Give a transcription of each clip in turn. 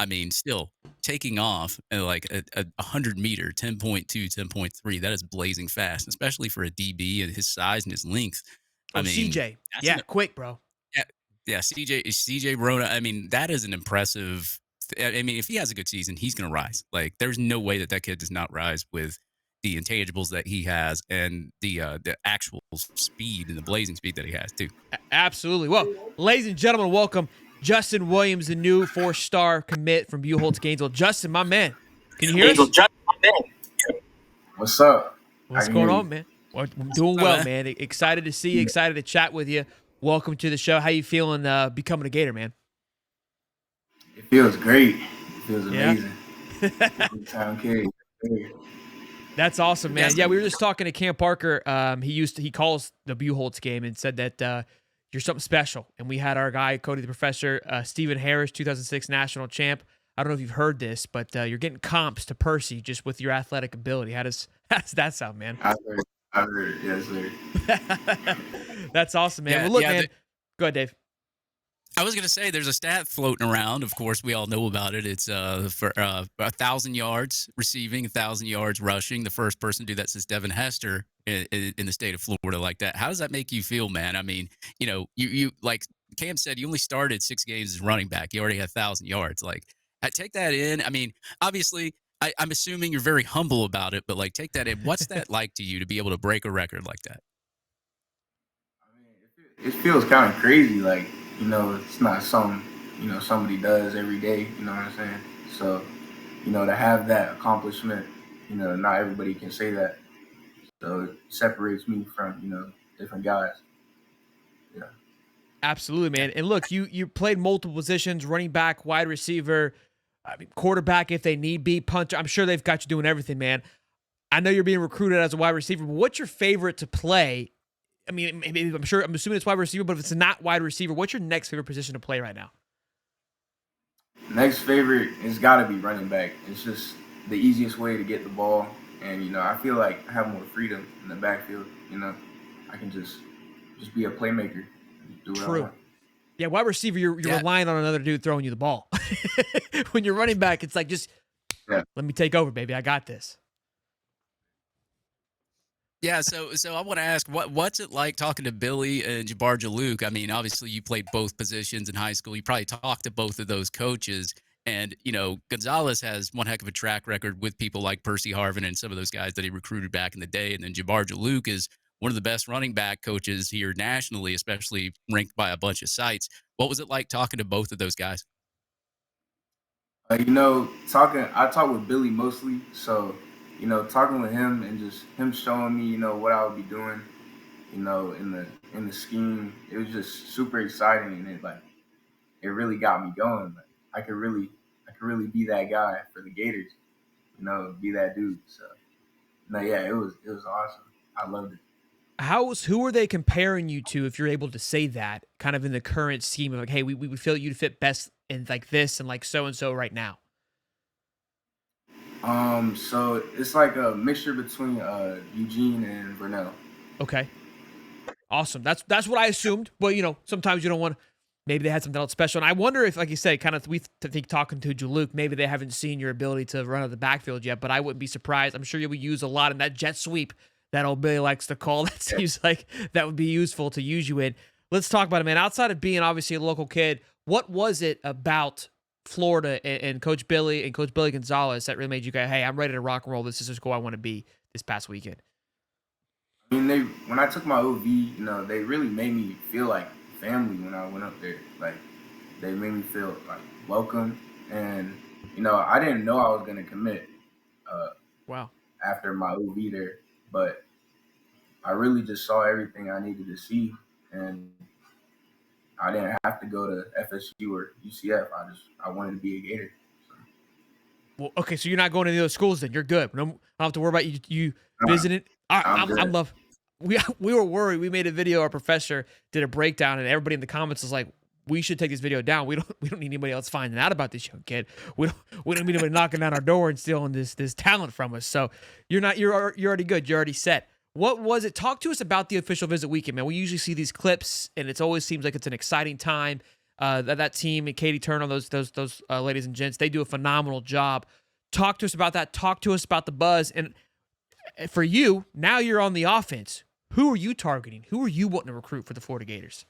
I mean, still taking off at like a 100-meter, 10.2, 10.3, that is blazing fast, especially for a DB and his size and his length. I Oh, mean, CJ. that's Yeah, an quick, bro. yeah, yeah, CJ Rona, I mean, that is an impressive I mean, if he has a good season, he's gonna rise. Like, there's no way that that kid does not rise with the intangibles that he has and the actual speed and the blazing speed that he has too. Absolutely. Well, ladies and gentlemen, welcome Justin Williams, the new 4-star commit from Buchholz, Gainesville. Justin, my man, can you hear us? What's up? I What's can going hear you. on, man? Well, I'm doing Oh, well, man. man. Excited to see you. Excited to chat with you. Welcome to the show. How you feeling becoming a Gator, man? It feels great. It feels Yeah. amazing. Big time kid. Great. That's awesome, man. Yes. Yeah, we were just talking to Cam Parker. He calls the Buchholz game and said that you're something special. And we had our guy, Cody the Professor, Stephen Harris, 2006 national champ. I don't know if you've heard this, but you're getting comps to Percy just with your athletic ability. How does that sound, man? I've heard it. Yes, sir. That's awesome, man. Yeah, Well, look, yeah, man. Go ahead, Dave. I was gonna say there's a stat floating around. Of course, we all know about it. It's for 1,000 yards receiving, 1,000 yards rushing. The first person to do that since Devin Hester in the state of Florida like that. How does that make you feel, man? I mean, you like Cam said, you only started 6 games as running back. You already had 1,000 yards. Like, take that in. I mean, obviously, I'm assuming you're very humble about it, but like, take that in. What's that like to you to be able to break a record like that? I mean, it feels kind of crazy. Like, it's not something, somebody does every day. You know what I'm saying? So, to have that accomplishment, not everybody can say that. So it separates me from, different guys. Yeah. Absolutely, man. And look, you played multiple positions: running back, wide receiver, I mean, quarterback if they need be, punter. I'm sure they've got you doing everything, man. I know you're being recruited as a wide receiver, but what's your favorite to play? I mean, maybe I'm assuming it's wide receiver, but if it's not wide receiver, what's your next favorite position to play right now? Next favorite has got to be running back. It's just the easiest way to get the ball, and I feel like I have more freedom in the backfield. I can just be a playmaker, do what I True. want. Yeah, wide receiver, you're Yeah. relying on another dude throwing you the ball. When you're running back, it's like, just Yeah. let me take over, baby. I got this. Yeah, so I want to ask, what's it like talking to Billy and Jabbar Jalouk? I mean, obviously you played both positions in high school. You probably talked to both of those coaches, and Gonzalez has one heck of a track record with people like Percy Harvin and some of those guys that he recruited back in the day. And then Jabbar Jalouk is one of the best running back coaches here nationally, especially ranked by a bunch of sites. What was it like talking to both of those guys? I talk with Billy mostly, so talking with him and just him showing me, what I would be doing, in the scheme, it was just super exciting, and it really got me going. Like, I could really be that guy for the Gators, be that dude. So no, yeah, it was awesome. I loved it. Who are they comparing you to, if you're able to say that, kind of in the current scheme of like, hey, we feel you'd fit best in like this and like so and so right now? So it's like a mixture between Eugene and Vernell. Okay. Awesome. That's what I assumed. Well, sometimes you don't want. Maybe they had something else special, and I wonder if, like you said, kind of we think talking to Jalouk, maybe they haven't seen your ability to run out of the backfield yet. But I wouldn't be surprised. I'm sure you'll use a lot in that jet sweep that old Billy likes to call. That seems like that would be useful to use you in. Let's talk about it, man. Outside of being obviously a local kid, what was it about Florida and Coach Billy and Coach Billy Gonzalez that really made you go, hey, I'm ready to rock and roll. This is the school I want to be this past weekend? I mean, when I took my OV, they really made me feel like family when I went up there. Like, they made me feel like welcome, and I didn't know I was gonna commit Wow. after my OV there, but I really just saw everything I needed to see, and I didn't have to go to FSU or UCF. I wanted to be a Gator. So, Well, okay, so you're not going to any of those schools then. You're good. No, I don't have to worry about you nah, visiting. I'm I'm good. love. We were worried. We made a video. Our professor did a breakdown, and everybody in the comments was like, "We should take this video down. We don't need anybody else finding out about this young kid. We don't need anybody knocking down our door and stealing this talent from us." So you're already good. You're already set. What was it? Talk to us about the official visit weekend, man. We usually see these clips, and it always seems like it's an exciting time. that team and Katie Turner, those ladies and gents, they do a phenomenal job. Talk to us about that. Talk to us about the buzz. And for you, now you're on the offense. Who are you targeting? Who are you wanting to recruit for the Florida Gators?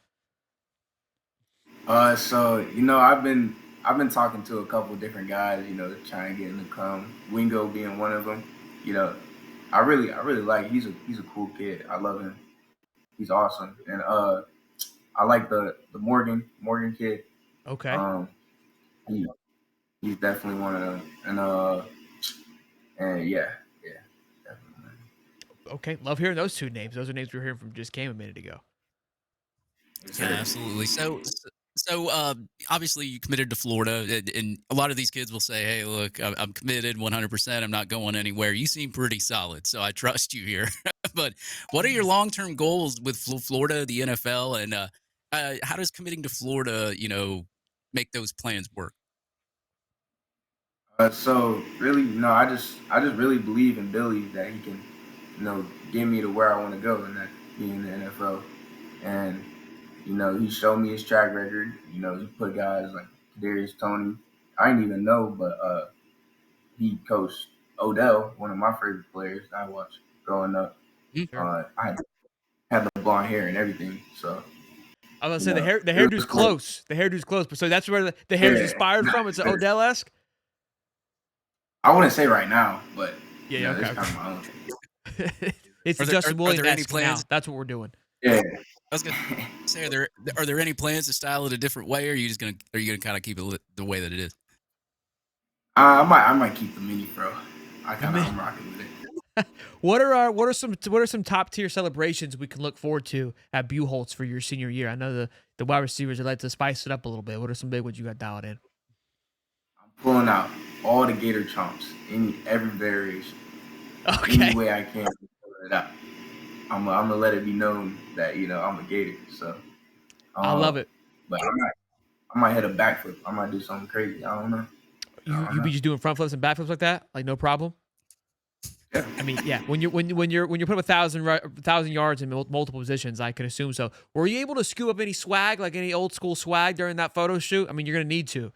So I've been talking to a couple different guys, trying to get in the come. Wingo being one of them. You know, I really like. He's a cool kid. I love him. He's awesome, and I like the Morgan kid. Okay. Um, he, he's definitely one of them, and yeah, definitely. Okay. Love hearing those two names. Those are names we were hearing from just came a minute ago. Yes, Yeah, sir. absolutely. So obviously you committed to Florida, and a lot of these kids will say, "Hey, look, I'm committed 100%. I'm not going anywhere." You seem pretty solid, so I trust you here. But what are your long-term goals with Florida, the NFL, and how does committing to Florida, make those plans work? So really, no, I just really believe in Billy that he can, get me to where I want to go, and that be in the NFL. And he showed me his track record. He put guys like Darius Tony. I didn't even know, but he coached Odell, one of my favorite players I watched growing up. Sure. I had the blonde hair and everything, so I was you gonna say know the it hairdo's was cool. close. The hairdo's close. But so that's where the hair's Yeah, inspired from. It's Odell-esque. I wouldn't say right now, but Yeah. it's Okay. kind of my own thing. It's Are the there Justin are there any Williams-esque now. plans? That's what we're doing. Yeah. I was gonna say, are there any plans to style it a different way, or are you gonna kind of keep it the way that it is? I might keep the mini pro. The man. I'm rocking with it. What are some top tier celebrations we can look forward to at Buchholz for your senior year? I know the wide receivers would like to spice it up a little bit. What are some big ones you got dialed in? I'm pulling out all the Gator chomps, every variation, any Okay. way I can to pull it out. I'm gonna let it be known that I'm a Gator. So, I love um, it. but I might hit a backflip. I might do something crazy. I don't know. I don't You be know. just doing front flips and back flips like that, like no problem. Yeah. I mean, yeah. When you're putting 1,000 yards in multiple positions, I could assume so. Were you able to scoop up any swag, like any old school swag during that photo shoot? I mean, you're gonna need to,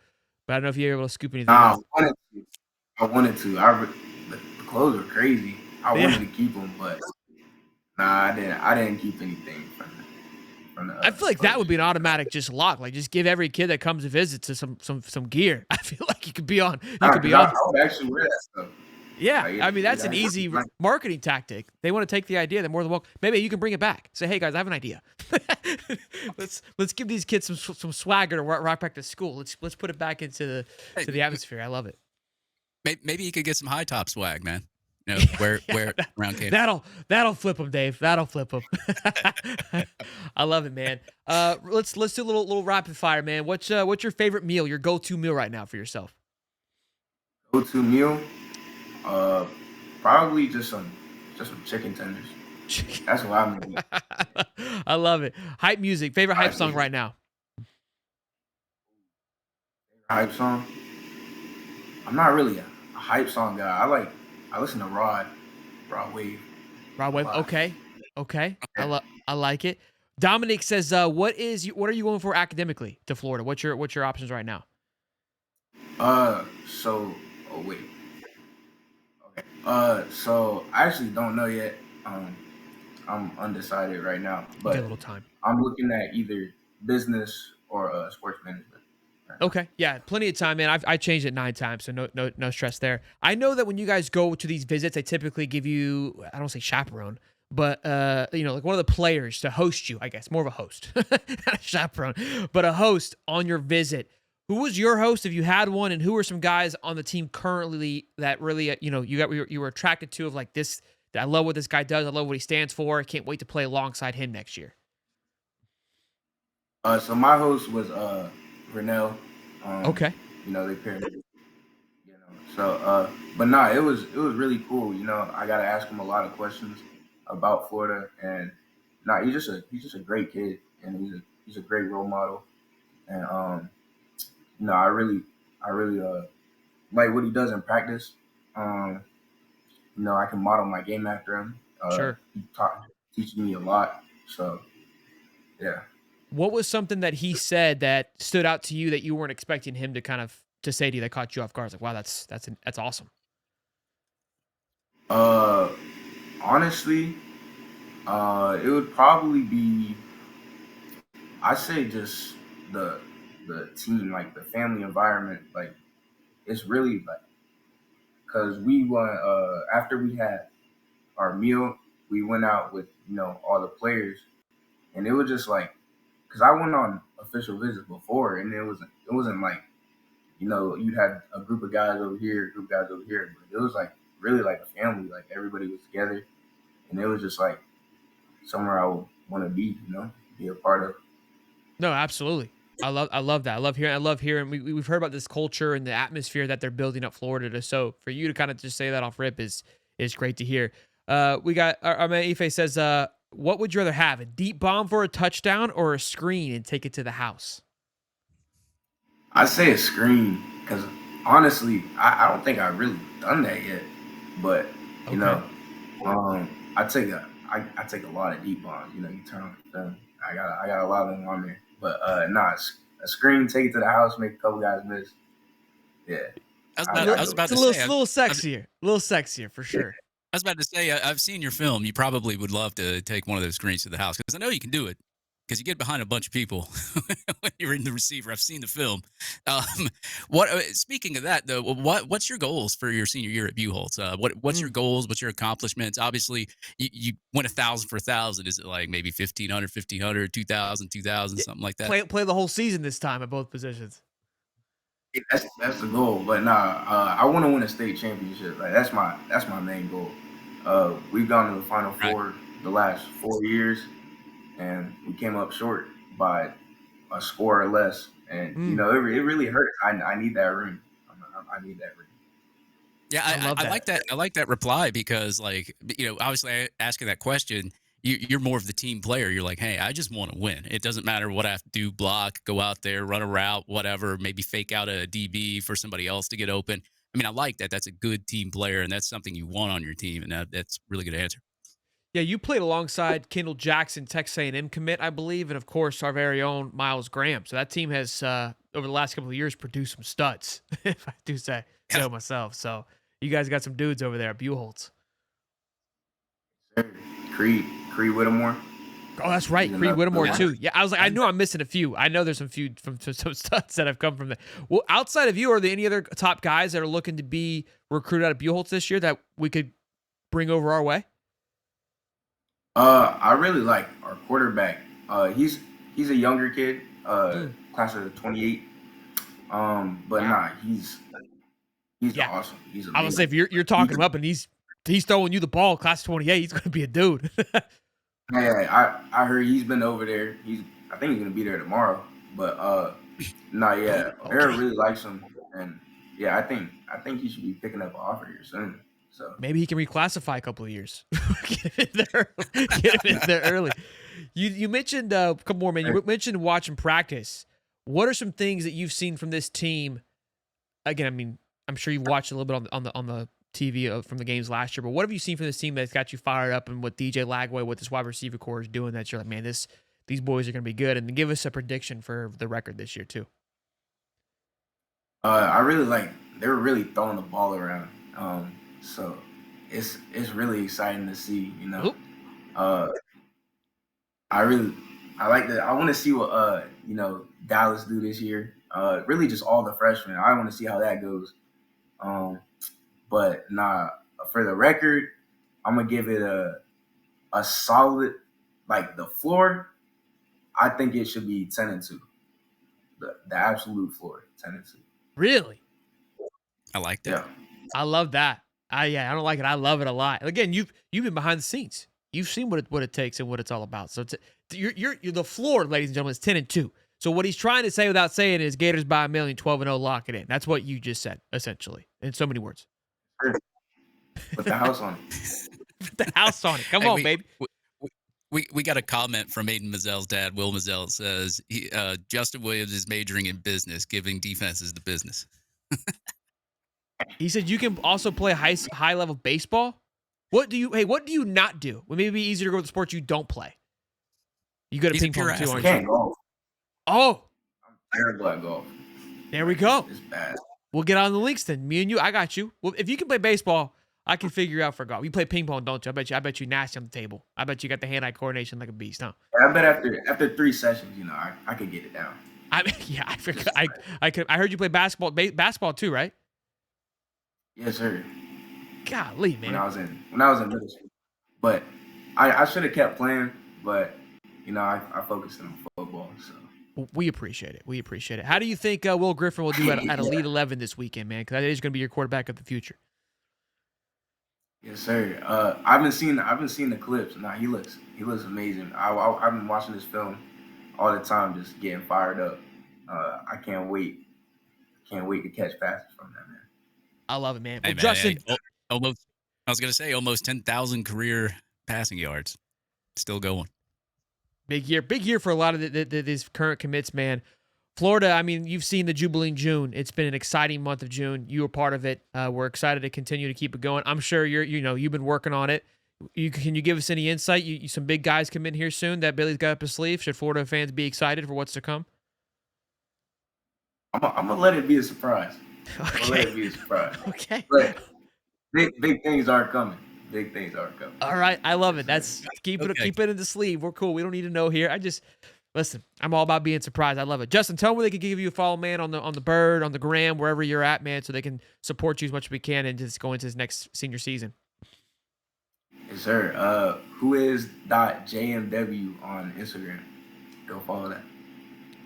but I don't know if you're able to scoop anything Nah, up. I wanted to. The clothes were crazy. I Yeah. wanted to keep them, but nah, I didn't. I didn't keep anything from the I feel like that photo would be an shoot. automatic just lock. Like just give every kid that comes to visit to some gear. I feel like you could be on. You Nah, could 'cause be I on. would actually wear that stuff. Yeah, Like I mean it that's an actually easy like, marketing tactic. They want to take the idea. They're more than welcome. Maybe you can bring it back. Say, hey guys, I have an idea. let's give these kids some swagger to rock back to school. Let's put it back into Hey, the atmosphere. I love it. maybe you could get some Hightop swag, man. Yeah, Wear it yeah, around campus. that'll flip them, Dave. That'll flip them. I love it, man. Let's do a little rapid fire, man. What's your favorite meal? Your go-to meal right now for yourself? go-to meal. Uh, Probably just some chicken tenders. That's what I'm gonna eat. I love it. Hype music. Favorite hype song Honestly, right now? hype song. I'm not really a hype song guy. I listen to Rod Wave Rod a Wave. lot. Okay. Okay. Yeah. I like it. Dominic says, what are you going for academically to Florida? What's your options right now? So oh wait. Okay. So I actually don't know yet. I'm undecided right now, You got a but little time. I'm looking at either business or sports management right now. Okay. Yeah, plenty of time, man. I changed it 9 times, so no stress there. I know that when you guys go to these visits, they typically give you, I don't say chaperone, but like one of the players to host you, I guess. More of a host. Not a chaperone, but a host on your visit. Who was your host if you had one, and who are some guys on the team currently that really you were attracted to, of like this, I love what this guy does, I love what he stands for. I can't wait to play alongside him next year. So my host was Renell. Um, Okay. they paired me. So but nah, it was really cool. I got to ask him a lot of questions about Florida, and nah, he's just a great kid, and he's a great role model, and I really like what he does in practice. Um, I can model my game after him. Sure. He teaching me a lot. So yeah. What was something that he said that stood out to you that you weren't expecting him to kind of to say to you that caught you off guard? Like, wow, that's awesome. Uh, Honestly, it would probably be, I say, just the the team, like the family environment. Like it's really like because we went after we had our meal, we went out with all the players, and it was just like because I went on official visits before, and it wasn't like you'd have a group of guys over here, a group of guys over here, but it was like really like a family, like everybody was together, and it was just like somewhere I would want to be, be a part of. No, absolutely. I love that. I love hearing we've heard about this culture and the atmosphere that they're building up Florida to. So for you to kind of just say that off rip is great to hear. We got our man Ife says, what would you rather have? A deep bomb for a touchdown or a screen and take it to the house? I say a screen because honestly, I don't think I've really done that yet. But you Okay. know, I take a lot of deep bombs. You turn on the film. I got a lot of them on there. But a screen, take it to the house, make a couple guys miss. Yeah, I was about It's a to say, little sexier for sure. I was about to say, I've seen your film. You probably would love to take one of those screens to the house because I know you can do it. Because you get behind a bunch of people when you're in the receiver. I've seen the film. What? Speaking of that, though, what's your goals for your senior year at Buchholz? What's your goals? What's your accomplishments? Obviously, you went 1,000 for 1,000. Is it like maybe 1,500, 1,500, 2,000, 2,000, something like that? Play the whole season this time at both positions. that's the goal. But I want to win a state championship. Like that's my main goal. We've gone to the Final Right. Four the last 4 years, and we came up short by a score or less. And it really hurts. I need that ring. I need that ring. Yeah, I love I that. like that. I like that reply because, like, obviously, asking that question, you're more of the team player. You're like, hey, I just want to win. It doesn't matter what I have to do, block, go out there, run a route, whatever. Maybe fake out a DB for somebody else to get open. I mean, I like that. That's a good team player, and that's something you want on your team, and that's a really good answer. Yeah, you played alongside Kendall Jackson, Texas A&M commit, I believe, and of course our very own Miles Graham. So that team has over the last couple of years produced some studs, if I do say so myself. So you guys got some dudes over there at Buchholz. Sir. Creed Whittemore. Oh, that's right, He's Creed another Whittemore one. too. Yeah, I was like, I knew I'm missing a few. I know there's some some studs that have come from there. Well, outside of you, are there any other top guys that are looking to be recruited out of Buchholz this year that we could bring over our way? I really like our quarterback. He's a younger kid, class of 28. But Wow. he's Yeah. awesome. He's I was say amazing. if you're talking him up and he's throwing you the ball, class 28, he's gonna be a dude. Yeah, I heard he's been over there. I think he's gonna be there tomorrow. But yeah, O'Hara Okay. really likes him, and yeah, I think he should be picking up an offer here soon. So Maybe he can reclassify a couple of years. Get him in there early. Get him in there early. You mentioned a couple more, man. You mentioned watching practice. What are some things that you've seen from this team? Again, I mean, I'm sure you've watched a little bit on the TV from the games last year, but what have you seen from this team that's got you fired up and what DJ Lagway, what this wide receiver core is doing that you're like, man, these boys are going to be good, and give us a prediction for the record this year too. I really like they were really throwing the ball around. So it's really exciting to see. Oop. Uh, I like that. I want to see what Dallas do this year. Really just all the freshmen. I want to see how that goes. But for the record, I'm gonna give it a solid, like the floor. I think it should be 10-2. The absolute floor, 10-2. Really? I like that. Yeah. I love that. I don't like it. I love it a lot. Again, you've been behind the scenes. You've seen what it takes and what it's all about. So you're the floor, ladies and gentlemen, is 10-2. So what he's trying to say without saying is Gators by a million, 12-0, lock it in. That's what you just said, essentially, in so many words. Put the house on it. Put the house on it. Come Hey, on, baby. We got a comment from Aiden Mazelle's dad. Will Mazelle says Justin Williams is majoring in business, giving defenses the business. He said you can also play high level baseball. What do you not do? Well, maybe it'd be easier to go with the sports you don't play. You go to He's a ping pure pong too, athlete. aren't you? Can't golf. Oh, I'm terrible at golf. there we go. It's bad. We'll get on the links then. Me and you, I got you. Well, if you can play baseball, I can figure you out for golf. You play ping pong, don't you? I bet you nasty on the table. I bet you got the hand-eye coordination like a beast, huh? I bet after 3 sessions, I could get it down. Yeah, I forgot. I heard you play basketball, basketball too, right? Yes, sir. Golly, man. When I was in middle school, but I should have kept playing, but I focused on football. So We appreciate it. We appreciate it. How do you think Will Griffin will do at Elite 11 this weekend, man? Because that is going to be your quarterback of the future. yes, sir. I've been seeing the clips. Nah, he looks amazing. I've been watching this film all the time, just getting fired up. I can't wait to catch passes from that man. I love it, man. Hey, Well, man, Justin, almost. I was gonna say almost 10,000 career passing yards, still going. big year for a lot of these current commits, man. Florida, I mean, you've seen the Jubilee June. It's been an exciting month of June. You were part of it. We're excited to continue to keep it going. I'm sure you've been working on it. Can you give us any insight? Some big guys come in here soon that Billy's got up his sleeve. Should Florida fans be excited for what's to come? I'm gonna let it be a surprise. I'm gonna let it be a surprise. Okay. But big things are coming. Big things are coming. All right. I love it. That's keep it in the sleeve. We're cool. We don't need to know here. Listen, I'm all about being surprised. I love it. Justin, tell them where they can give you a follow, man, on the Bird, on the Gram, wherever you're at, man, so they can support you as much as we can and just go into this next senior season. Yes, sir. whois.jmw on Instagram. Go follow that.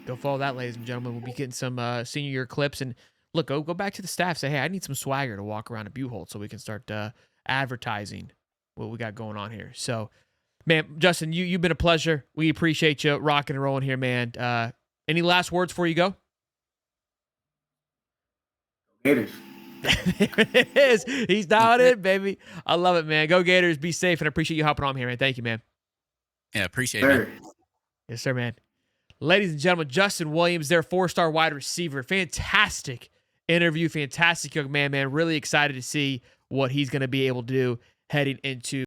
Go follow that, ladies and gentlemen. We'll be getting some senior year clips. And look, go back to the staff. Say, hey, I need some swagger to walk around at Buchholz so we can start advertising what we got going on here. So, man, Justin, you've been a pleasure. We appreciate you rocking and rolling here, man. Any last words before you go? Gators. There it is. He's dialed in, baby. I love it, man. Go Gators. Be safe, and I appreciate you hopping on here, man. Thank you, man. Yeah, appreciate it. Man. Yes, sir, man. Ladies and gentlemen, Justin Williams, their 4-star wide receiver. Fantastic interview. Fantastic young man, man. Really excited to see what he's going to be able to do heading into